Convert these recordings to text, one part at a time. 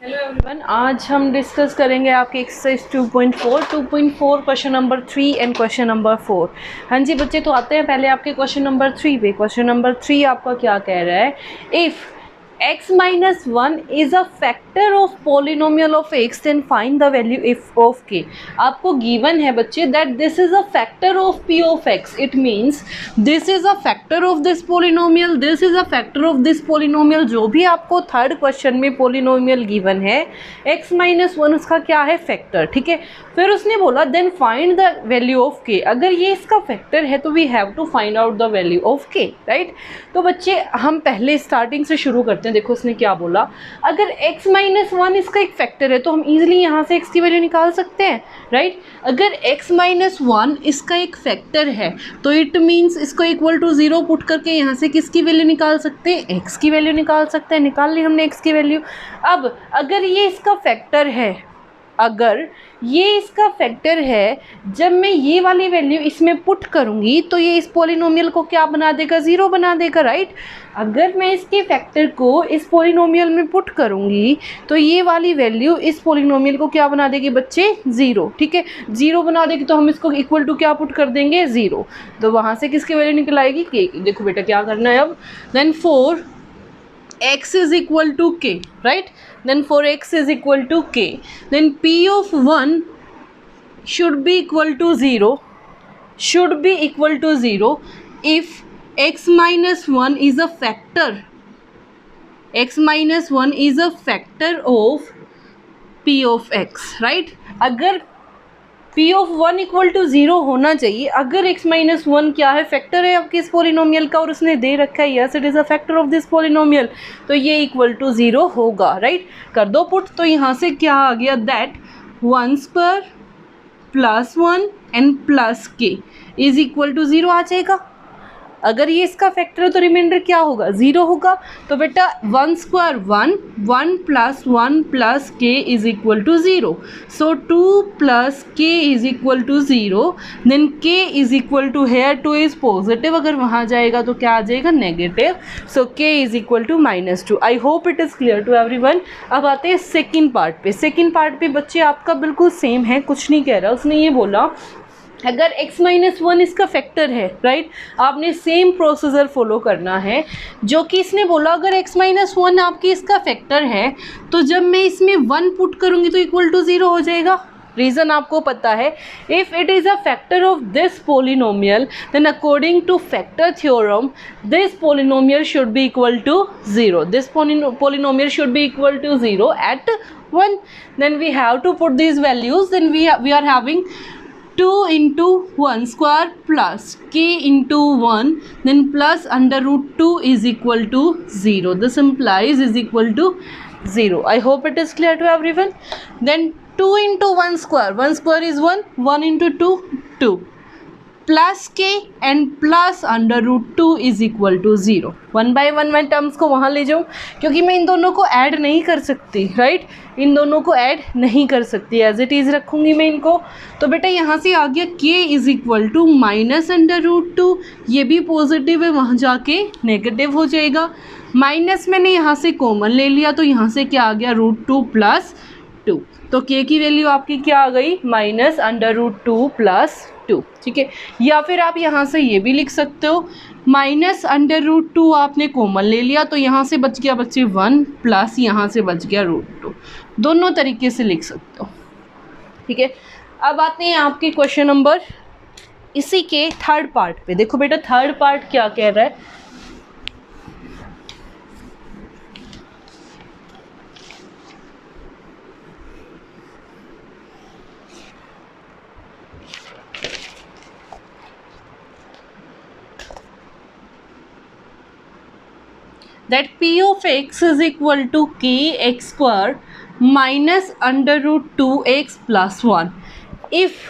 Hello everyone, आज हम discuss करेंगे आपके exercise 2.4 question number 3 and question number 4। हाँ जी बच्चे, तो आते हैं पहले आपके क्वेश्चन नंबर 3 पे। क्वेश्चन नंबर 3 आपका क्या कह रहा है, if x minus 1 is a factor of polynomial of x then find the value if of k। आपको given है बच्चे that this is a factor of p of x, it means this is a factor of this polynomial, this is a factor of this polynomial। जो भी आपको third question में polynomial given है x minus 1 उसका क्या है, factor. ठीक है, फिर उसने बोला then find the value of k। अगर ये इसका फैक्टर है तो we have to find out the value of k, right. तो बच्चे हम पहले स्टार्टिंग से शुरू करते हैं। देखो उसने क्या बोला, अगर x माइनस 1 इसका एक फैक्टर है तो हम इजीली यहाँ से x की वैल्यू निकाल सकते हैं, राइट। अगर x माइनस 1 इसका एक फैक्टर है तो इट मीन्स इसको इक्वल टू 0 पुट करके यहाँ से किसकी वैल्यू निकाल सकते हैं, x की वैल्यू निकाल सकते हैं। निकाल ली हमने x की वैल्यू। अब अगर ये इसका फैक्टर है, अगर ये इसका फैक्टर है, जब मैं ये वाली वैल्यू इसमें पुट करूँगी तो ये इस पॉलिनोमियल को क्या बना देगा, ज़ीरो बना देगा, राइट। अगर मैं इसके फैक्टर को इस पॉलिनोमियल में पुट करूँगी तो ये वाली वैल्यू इस पॉलिनोमियल को क्या बना देगी बच्चे, ज़ीरो। ठीक है, ज़ीरो बना देगी तो हम इसको इक्वल टू क्या पुट कर देंगे, ज़ीरो। तो वहाँ से किसकी वैल्यू निकल आएगी, के। देखो बेटा क्या करना है अब, then four x is equal to k, right? Then for x is equal to k, then p of 1 should be equal to 0, should be equal to 0 if x minus 1 is a factor, x minus 1 is a factor of p of x, right? अगर p of 1 equal to 0 होना चाहिए, अगर x minus 1 क्या है, factor है आपके इस polynomial का और उसने दे रखा है yes it is a factor of this polynomial, तो ये इक्वल टू 0 होगा, राइट। कर दो पुट, तो यहाँ से क्या आ गया, that 1 square plus 1 and plus K is equal to 0 आ जाएगा। अगर ये इसका फैक्टर है तो रिमाइंडर क्या होगा, 0 होगा। तो बेटा 1 square 1, 1 plus 1 plus K is equal to 0, so 2 plus K is equal to 0, then K is equal to, here 2 is positive, अगर वहाँ जाएगा तो क्या आ जाएगा, negative, so K is equal to -2। I hope it is clear to everyone. अब आते हैं second part पे। सेकेंड पार्ट पे बच्चे आपका बिल्कुल सेम है, कुछ नहीं कह रहा। उसने ये बोला अगर x माइनस 1 इसका फैक्टर है, राइट, आपने सेम प्रोसीजर फॉलो करना है जो कि इसने बोला। अगर x माइनस 1 आपकी इसका फैक्टर है तो जब मैं इसमें 1 पुट करूँगी तो इक्वल टू 0 हो जाएगा। रीज़न आपको पता है, if it is a factor of this polynomial then according to factor theorem this polynomial should be equal to 0, this polynomial should be equal to 0 at 1। Then we have to put this values, then we are having 2 into 1 square plus k into 1 then plus under root 2 is equal to 0. This implies is equal to 0. I hope it is clear to everyone. Then 2 into 1 square, 1 square is 1, 1 into 2, 2 plus K and plus under root 2 is equal to 0। 1 by 1 मैं terms को वहाँ ले जाऊँ क्योंकि मैं इन दोनों को add नहीं कर सकती, राइट, इन दोनों को ऐड नहीं कर सकती, एज इट इज़ रखूँगी मैं इनको। तो बेटा यहाँ से आ गया k is equal to minus under root 2, ये भी पॉजिटिव है, वहाँ जाके नेगेटिव हो जाएगा। माइनस मैंने यहाँ से कॉमन ले लिया तो यहाँ से क्या आ गया, रूट 2 प्लस 2, तो k की वैल्यू आपकी क्या आ गई, माइनस अंडर रूट 2 प्लस 2। ठीक है, या फिर आप यहाँ से ये भी लिख सकते हो, माइनस अंडर रूट 2 आपने कॉमन ले लिया तो यहाँ से बच गया बच्चे 1 प्लस यहाँ से बच गया रूट 2, दोनों तरीके से लिख सकते हो। ठीक है, अब आते हैं आपके क्वेश्चन नंबर इसी के थर्ड पार्ट पे। देखो बेटा थर्ड पार्ट क्या कह रहा है, that p of x is equal to k x square minus under root 2x plus 1। if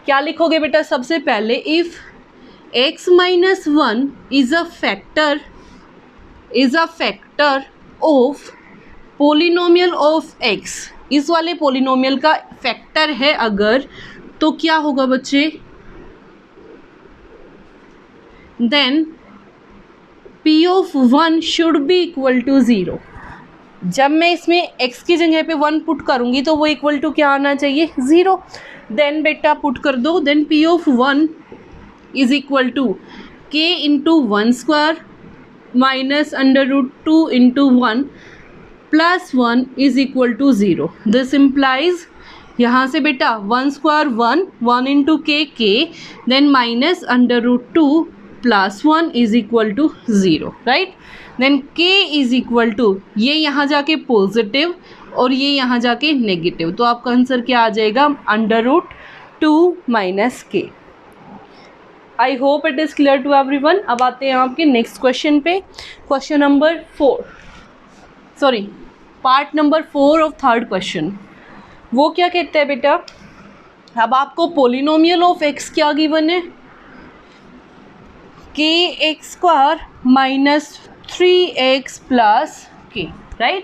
क्या लिखोगे बेटा, सबसे पहले if x minus 1 is a factor of polynomial of x, इस वाले पोलिनोमियल का फैक्टर है अगर, तो क्या होगा बच्चे, then p of 1 should be equal to 0। जब मैं इसमें x की जगह पे 1 पुट करूँगी तो वो इक्वल टू क्या आना चाहिए, 0। देन बेटा पुट कर दो, then p of 1 is equal to k into 1 square minus under root 2 into 1 plus 1 is equal to 0। This implies यहाँ से बेटा 1 square 1 into K then minus under root 2 plus 1 is equal to 0, right. Then k is equal to, ये यहाँ जाके positive और ये यहाँ जाके नेगेटिव, तो आपका आंसर क्या आ जाएगा, under root 2 minus K. I hope it is clear to everyone. अब आते हैं आपके नेक्स्ट क्वेश्चन पे, question number 4, sorry part number 4 of third question. वो क्या कहता है बेटा, अब आपको पोलिनोमियल ऑफ x क्या गिवन है, kx square minus 3x plus K, right.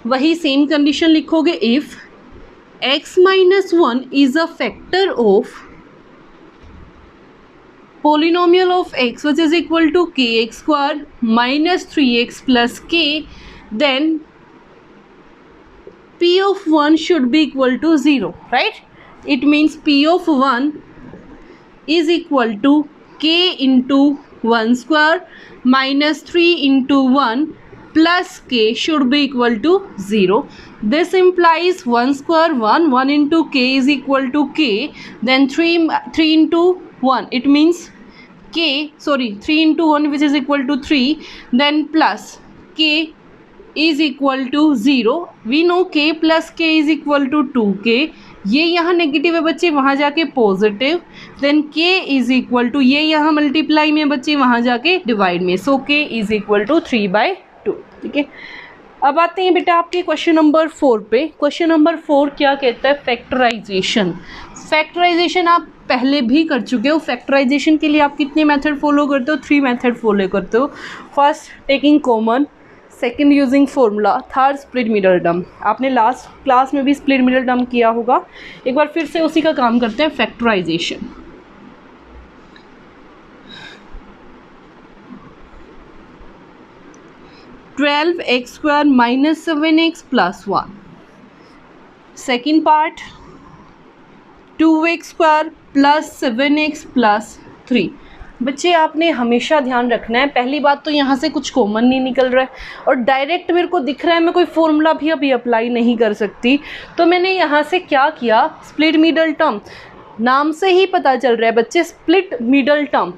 वही सेम कंडीशन लिखोगे, if x minus 1 is a factor of polynomial of x which is equal to kx square minus 3x plus k, then p of 1 should be equal to 0, right. It means p of 1 is equal to k into 1 square minus 3 into 1 plus k should be equal to 0. This implies 1 square 1 into k is equal to k, then 3 into 1, it means 3 into 1 which is equal to 3, then plus k is equal to 0. We know k plus k is equal to 2k. ये यहाँ negative है बच्चे, वहाँ जाके positive, then k is equal to, ये यहाँ multiply में बच्चे, वहाँ जाके डिवाइड में, so k is equal to 3/2, ठीक है। अब आते हैं बेटा आपके क्वेश्चन नंबर 4 पे। क्वेश्चन नंबर 4 क्या कहता है, फैक्टराइजेशन। फैक्टराइजेशन आप पहले भी कर चुके हो। फैक्टराइजेशन के लिए आप कितने मेथड फॉलो करते हो, 3 मेथड फॉलो करते हो। First taking common, second using formula, third split middle term. आपने लास्ट क्लास में भी स्प्लिट मिडल टर्म किया होगा, एक बार फिर से उसी का काम करते हैं, factorization. Twelve X square minus 7x plus 1। Second part 2x square plus 7x plus 3। बच्चे आपने हमेशा ध्यान रखना है, पहली बात तो यहाँ से कुछ कॉमन नहीं निकल रहा है और डायरेक्ट मेरे को दिख रहा है मैं कोई फॉर्मूला भी अभी अप्लाई नहीं कर सकती, तो मैंने यहाँ से क्या किया, स्प्लिट मिडल टर्म। नाम से ही पता चल रहा है बच्चे, split middle term.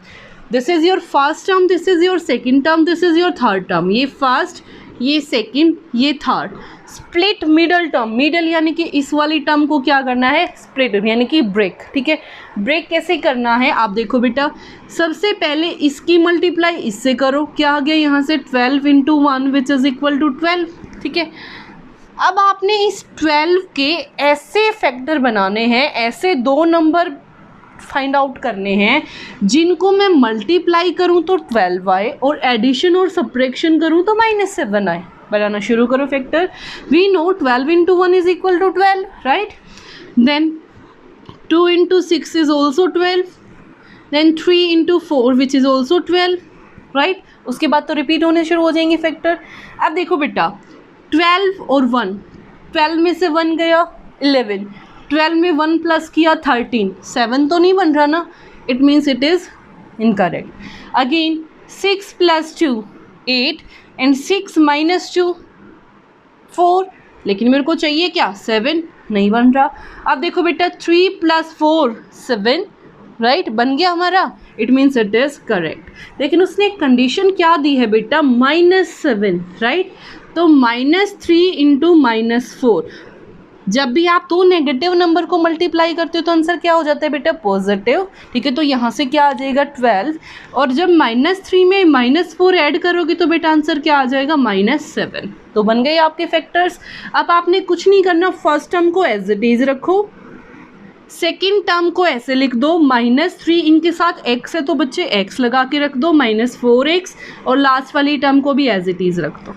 This is your first term, this is your second term, this is your third term. ये फर्स्ट, ये सेकंड, ये third. Split middle term, middle यानी कि इस वाली टर्म को क्या करना है, स्प्लिट यानी कि ब्रेक, ठीक है। ब्रेक कैसे करना है, आप देखो बेटा, सबसे पहले इसकी मल्टीप्लाई इससे करो, क्या आ गया यहाँ से 12 into 1 which is equal to 12, ठीक है। अब आपने इस 12 के ऐसे फैक्टर बनाने हैं, ऐसे 2 नंबर फाइंड आउट करने हैं जिनको मैं मल्टीप्लाई करूं तो 12 आए और एडिशन और सब्ट्रैक्शन करूं तो -7 आए। बनाना शुरू करो factor. We know 12 into 1 is equal to 12, right. Then 2 into 6 is also 12, then 3 into 4 which is also 12, right. उसके बाद तो रिपीट होने शुरू हो जाएंगे फैक्टर। अब देखो बेटा, 12 और 1, 12 में से 1 गया 11, 12 में 1 प्लस किया 13, 7 तो नहीं बन रहा ना, it means it is incorrect. Again 6 plus 2 8 and 6 minus 2 4, लेकिन मेरे को चाहिए क्या 7, नहीं बन रहा। अब देखो बेटा 3 प्लस 4 7, राइट, बन गया हमारा, it means it is correct. लेकिन उसने एक कंडीशन क्या दी है बेटा, -7, राइट। तो -3 इंटू -4, जब भी आप 2 नेगेटिव नंबर को मल्टीप्लाई करते हो तो आंसर क्या हो जाता है बेटा, पॉजिटिव, ठीक है। तो यहाँ से क्या आ जाएगा 12, और जब -3 में -4 ऐड करोगे तो बेटा आंसर क्या आ जाएगा -7। तो बन गए आपके फैक्टर्स। अब आपने कुछ नहीं करना, फर्स्ट टर्म को एज इट इज़ रखो, सेकेंड टर्म को ऐसे लिख दो, -3 इनके साथ x है तो बच्चे x लगा के रख दो, -4x, और लास्ट वाली टर्म को भी एज इट इज़ रख दो।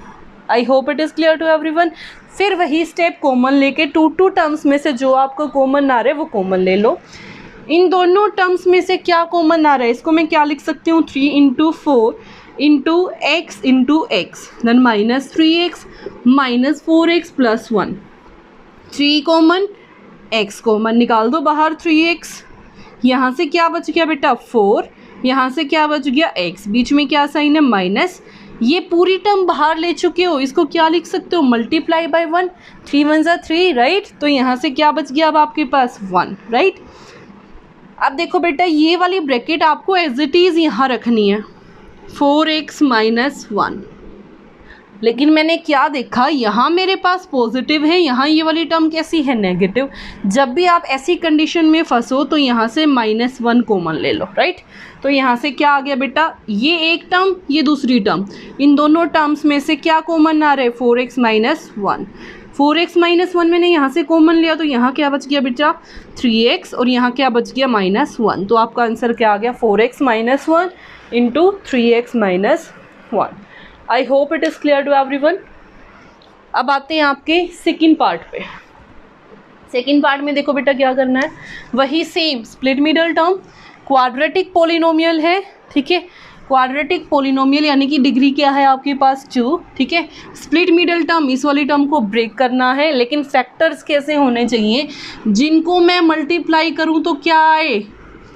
I hope it is clear to everyone. फिर वही स्टेप कॉमन लेके 2 टर्म्स में से जो आपको कॉमन आ रहा है वो कॉमन ले लो। इन दोनों टर्म्स में से क्या कॉमन आ रहा है, इसको मैं क्या लिख सकती हूँ, 3 into 4 into X then minus 3x minus 4x plus 1, 3 common, x common निकाल दो बाहर 3x, यहाँ से क्या बच गया बेटा 4, यहाँ से क्या बच गया x, बीच में क्या साइन है माइनस, ये पूरी टर्म बाहर ले चुके हो, इसको क्या लिख सकते हो मल्टीप्लाई बाय 1, 3 1 ज़ा 3 राइट। तो यहाँ से क्या बच गया अब आपके पास 1 राइट। अब देखो बेटा ये वाली ब्रैकेट आपको एज इट इज़ यहाँ रखनी है 4x माइनस 1, लेकिन मैंने क्या देखा यहाँ मेरे पास पॉजिटिव है, यहाँ ये वाली टर्म कैसी है नेगेटिव। जब भी आप ऐसी कंडीशन में फंसो तो यहाँ से -1 कॉमन ले लो राइट। तो यहाँ से क्या आ गया बेटा, ये एक टर्म ये दूसरी टर्म, इन दोनों टर्म्स में से क्या कॉमन आ रहा है 4x माइनस 1, 4x माइनस 1 मैंने यहाँ से कॉमन लिया तो यहाँ क्या बच गया बेटा 3x और यहाँ क्या बच गया -1। तो आपका आंसर क्या आ गया 4x minus 1 into 3x minus 1। I hope it is clear to everyone. अब आते हैं आपके सेकंड पार्ट पे। सेकंड पार्ट में देखो बेटा क्या करना है, वही same split middle term, quadratic polynomial है ठीक है, क्वाड्रेटिक पोलिनोमियल यानी कि डिग्री क्या है आपके पास 2 ठीक है। स्प्लिट मिडल टर्म इस वाली टर्म को ब्रेक करना है, लेकिन फैक्टर्स कैसे होने चाहिए जिनको मैं मल्टीप्लाई करूँ तो क्या आए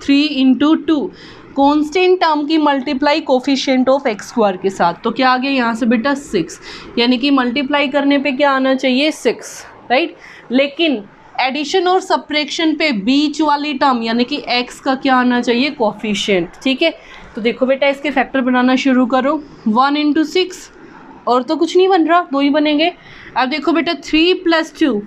3 इंटू 2, कॉन्स्टेंट टर्म की multiply coefficient of X square के साथ। तो क्या आ गया यहाँ से बेटा 6, यानी कि मल्टीप्लाई करने पे क्या आना चाहिए 6 राइट। लेकिन एडिशन और सब्ट्रैक्शन पे बीच वाली टर्म यानी कि x का क्या आना चाहिए कोफिशिएंट ठीक है। तो देखो बेटा इसके फैक्टर बनाना शुरू करो, 1 इंटू 6 और तो कुछ नहीं बन रहा, 2 ही बनेंगे। अब देखो बेटा 3 प्लस 2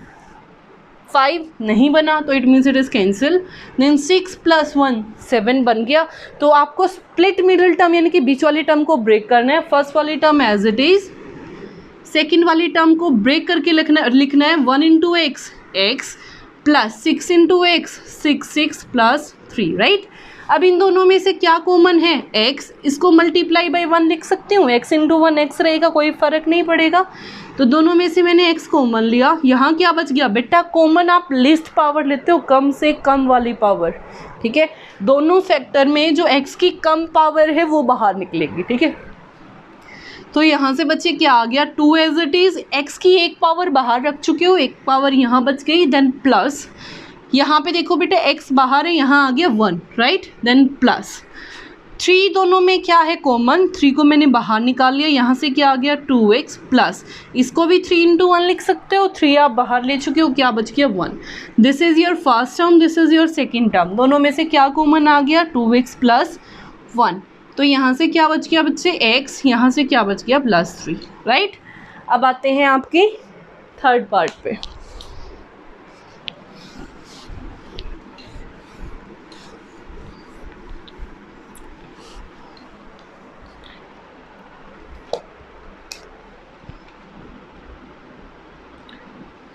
5 नहीं बना तो it means it is cancel, then 6 plus 1 7 बन गया। तो आपको स्प्लिट मिडल टर्म यानी कि बीच वाली टर्म को ब्रेक करना है, फर्स्ट वाली term as it is, second वाली टर्म को ब्रेक करके लिखना है 1 into X X plus 6 into X 6 plus 3 right. अब इन दोनों में से क्या कॉमन है x, इसको मल्टीप्लाई बाय 1 लिख सकते हो, x इंटू 1 x रहेगा, कोई फ़र्क नहीं पड़ेगा। तो दोनों में से मैंने x कॉमन लिया, यहाँ क्या बच गया बेटा कॉमन आप लिस्ट पावर लेते हो, कम से कम वाली पावर ठीक है। दोनों फैक्टर में जो x की कम पावर है वो बाहर निकलेगी ठीक है। तो यहाँ से बच्चे क्या आ गया 2 एज इट इज़, x की एक पावर बाहर रख चुके हो, एक पावर यहाँ बच गई, देन प्लस यहाँ पे देखो बेटा x बाहर है, यहाँ आ गया 1 राइट, देन प्लस 3 दोनों में क्या है कॉमन, 3 को मैंने बाहर निकाल लिया, यहाँ से क्या आ गया 2x प्लस, इसको भी 3 इंटू 1 लिख सकते हो, 3 आप बाहर ले चुके हो, क्या बच गया 1। This is your first term, this is your second term, दोनों में से क्या कॉमन आ गया 2x प्लस 1। तो यहाँ से क्या बच गया बच्चे x, यहाँ से क्या बच गया +3 राइट। अब आते हैं आपके थर्ड पार्ट पे।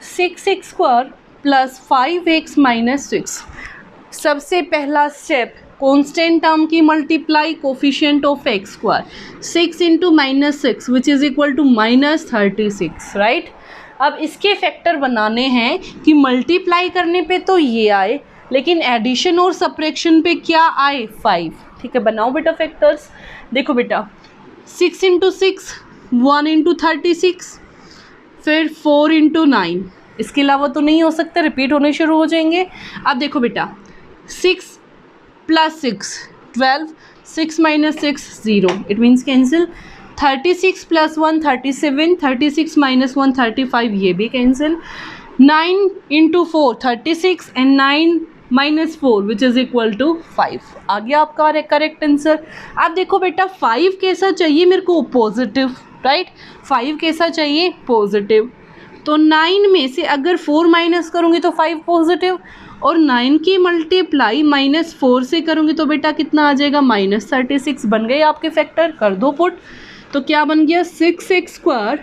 Six X square plus 5x minus 6, सबसे पहला स्टेप कॉन्स्टेंट टर्म की multiply coefficient of X square, 6 into -6 which is equal to -36 right. अब इसके फैक्टर बनाने हैं कि मल्टीप्लाई करने पे तो ये आए, लेकिन एडिशन और सब्ट्रैक्शन पे क्या आए 5 ठीक है। बनाओ बेटा फैक्टर्स, देखो बेटा 6 इंटू 6 1 इंटू 36, फिर 4 इंटू 9, इसके अलावा तो नहीं हो सकता, रिपीट होने शुरू हो जाएंगे। अब देखो बेटा 6 plus 6 12, 6 minus 6 0, it means cancel. 36 plus 1 37, 36 minus 1 35, ये भी cancel. 9 into 4 36 and 9 minus 4 which is equal to 5, आ गया आपका करेक्ट आंसर। अब देखो बेटा 5 कैसा चाहिए मेरे को पॉजिटिव राइट, 5 कैसा चाहिए पॉजिटिव। तो 9 में से अगर 4 माइनस करूँगी तो 5 पॉजिटिव, और 9 की मल्टीप्लाई -4 से करूँगी तो बेटा कितना आ जाएगा -36। बन गए आपके फैक्टर, कर दो पुट। तो क्या बन गया 6x स्क्वायर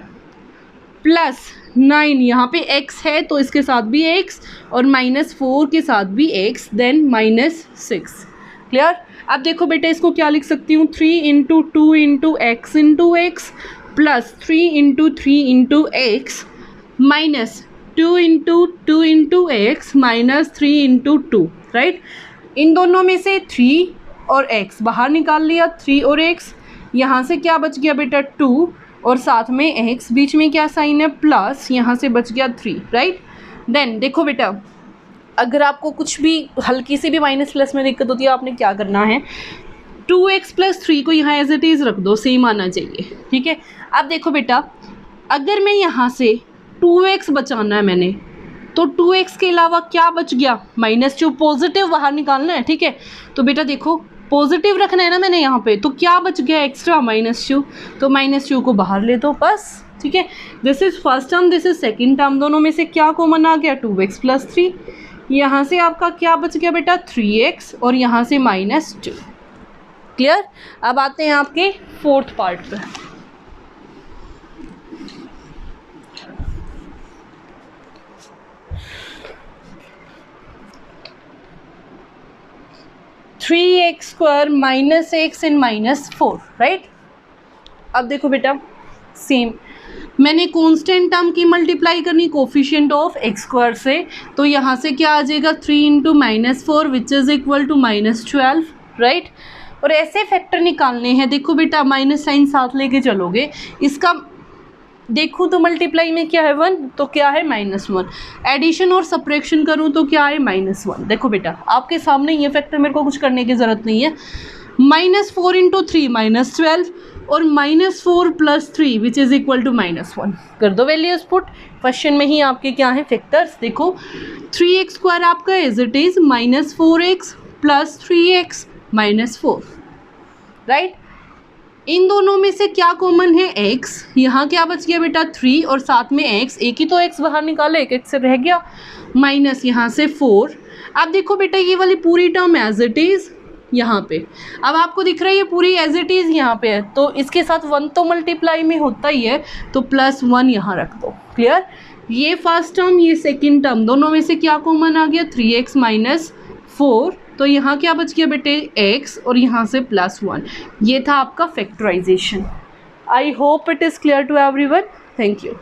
प्लस 9, यहाँ पे x है तो इसके साथ भी x, और -4 के साथ भी x, देन -6 क्लियर। अब देखो बेटा इसको क्या लिख सकती हूँ 3 into 2 into x plus 3 into 3 into x minus 2 into 2 into x minus 3 into 2 right. इन दोनों में से 3 और x बाहर निकाल लिया, 3 और x, यहाँ से क्या बच गया बेटा 2 और साथ में x, बीच में क्या साइन है प्लस, यहाँ से बच गया 3, राइट। देन देखो बेटा, अगर आपको कुछ भी हल्की सी भी माइनस प्लस में दिक्कत होती है, आपने क्या करना है, 2x + 3 को यहाँ एज इट इज़ रख दो, सेम आना चाहिए, ठीक है। अब देखो बेटा, अगर मैं यहाँ से 2x बचाना है मैंने, तो 2x के अलावा क्या बच गया, -2, पॉजिटिव बाहर निकालना है, ठीक है। तो बेटा देखो, पॉजिटिव रखना है ना मैंने यहाँ पे, तो क्या बच गया एक्स्ट्रा, -2, तो -2 को बाहर ले दो बस, ठीक है। This is first term, this is second term, दोनों में से क्या कॉमन आ गया, 2x + 3। यहाँ से आपका क्या बच गया बेटा 3x और यहाँ से -2। क्लियर। अब आते हैं आपके फोर्थ पार्ट पे। (3x² - x and -4), right. अब देखो बेटा, सेम मैंने कांस्टेंट टर्म की मल्टीप्लाई करनी कोफिशिएंट ऑफ x² से, तो यहाँ से क्या आ जाएगा 3 × -4 which is equal to -12, right. और ऐसे फैक्टर निकालने हैं, देखो बेटा माइनस साइन साथ लेके चलोगे, इसका देखूँ तो मल्टीप्लाई में क्या है 1, तो क्या है -1, एडिशन और सब्ट्रैक्शन करूँ तो क्या है -1। देखो बेटा आपके सामने ये फैक्टर, मेरे को कुछ करने की ज़रूरत नहीं है। -4 × 3 -12 और -4 + 3 विच इज़ इक्वल टू -1, कर दो वैल्यूज पुट। क्वेश्चन में ही आपके क्या है फैक्टर्स, देखो 3x² आपका as it is -4x + 3x -4, right. इन दोनों में से क्या कॉमन है x, यहाँ क्या बच गया बेटा 3 और साथ में x, एक ही तो x बाहर निकाले, एक x से रह गया, माइनस यहाँ से 4। अब देखो बेटा ये वाली पूरी टर्म एज इट इज़ यहाँ पे, अब आपको दिख रहा है ये पूरी एज इट इज़ यहाँ पे है, तो इसके साथ 1 तो मल्टीप्लाई में होता ही है, तो +1 यहाँ रख दो। क्लियर। ये फर्स्ट टर्म, ये सेकेंड टर्म, दोनों में से क्या कॉमन आ गया 3x - 4, तो यहाँ क्या बच गया बेटे x और यहाँ से +1। ये था आपका factorization. I hope it is clear to everyone. Thank you.